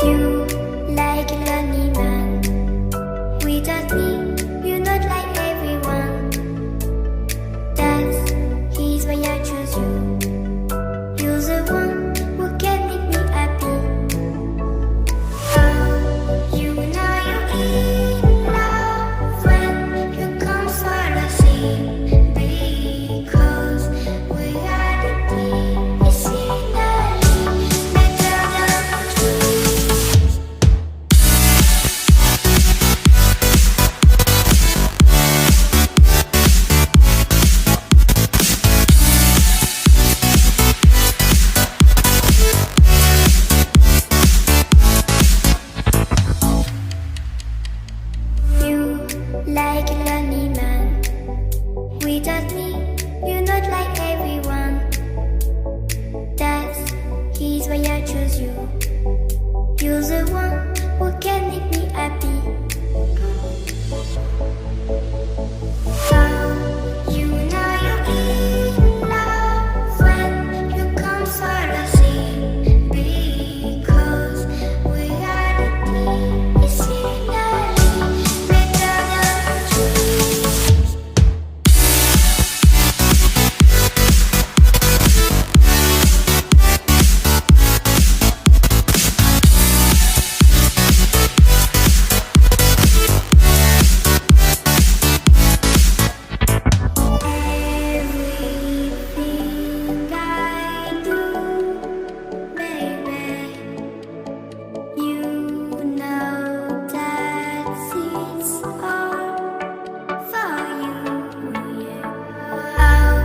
You like a lonely man. Without me, you're not like everyone. That's why I choose you. You're the one who can make me happy. Oh, you know you're in love when you come for the sea. Because reality is finally better than dreams. You like a lonely man. Without me, you're not like everyone. That's why I choose you. You're the one who can make me happy. Oh, you know you're in love when you come for the sea. Because reality is finally better than dreams. Everything I do, baby, you know that it's all for you. Oh,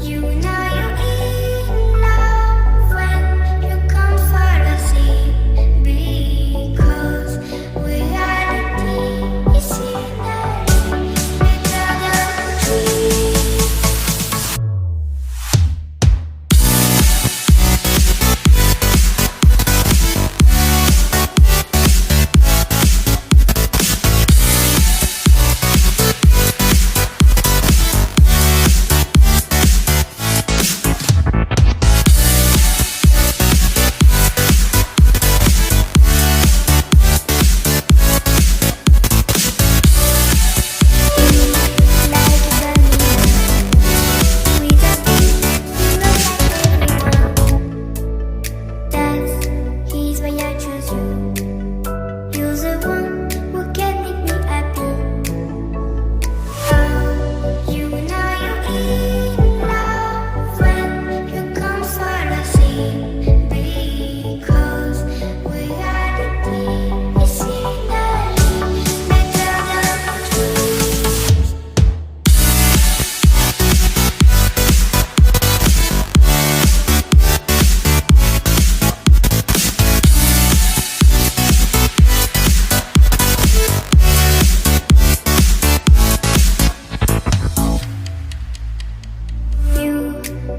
you know you're in love when you come for the sea. Because reality is finally better than dreams.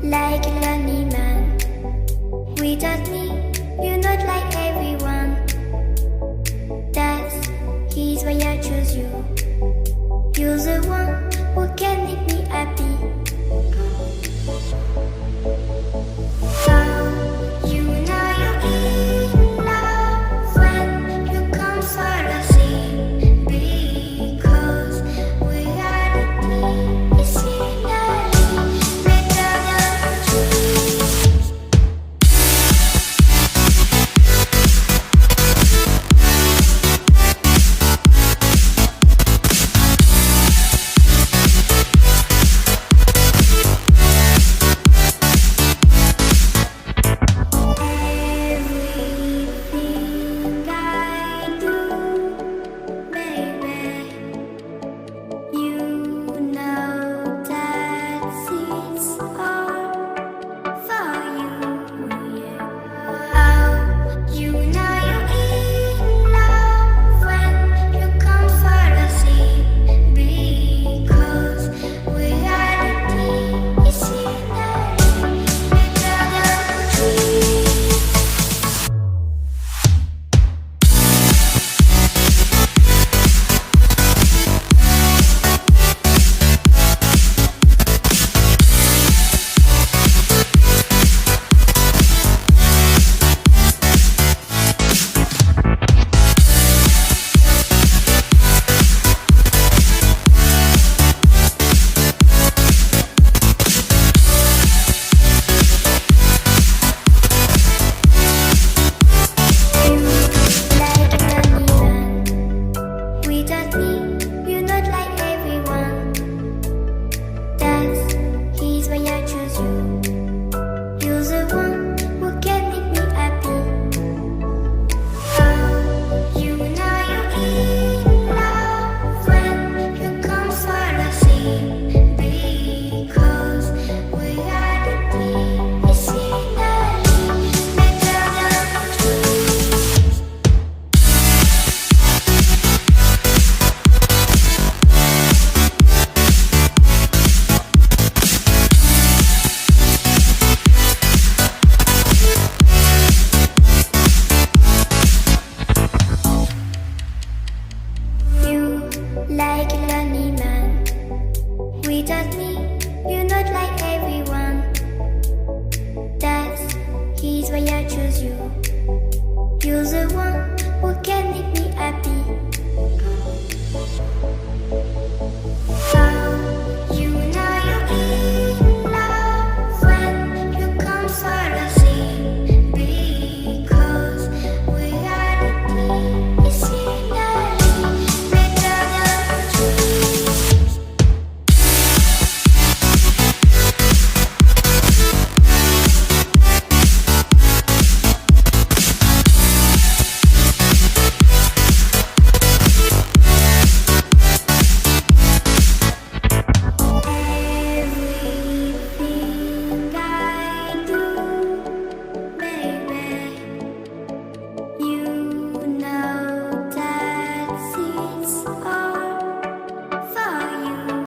Like a lonely man. Without me, you're not like everyone. That's why I choose you. You're the one who can make me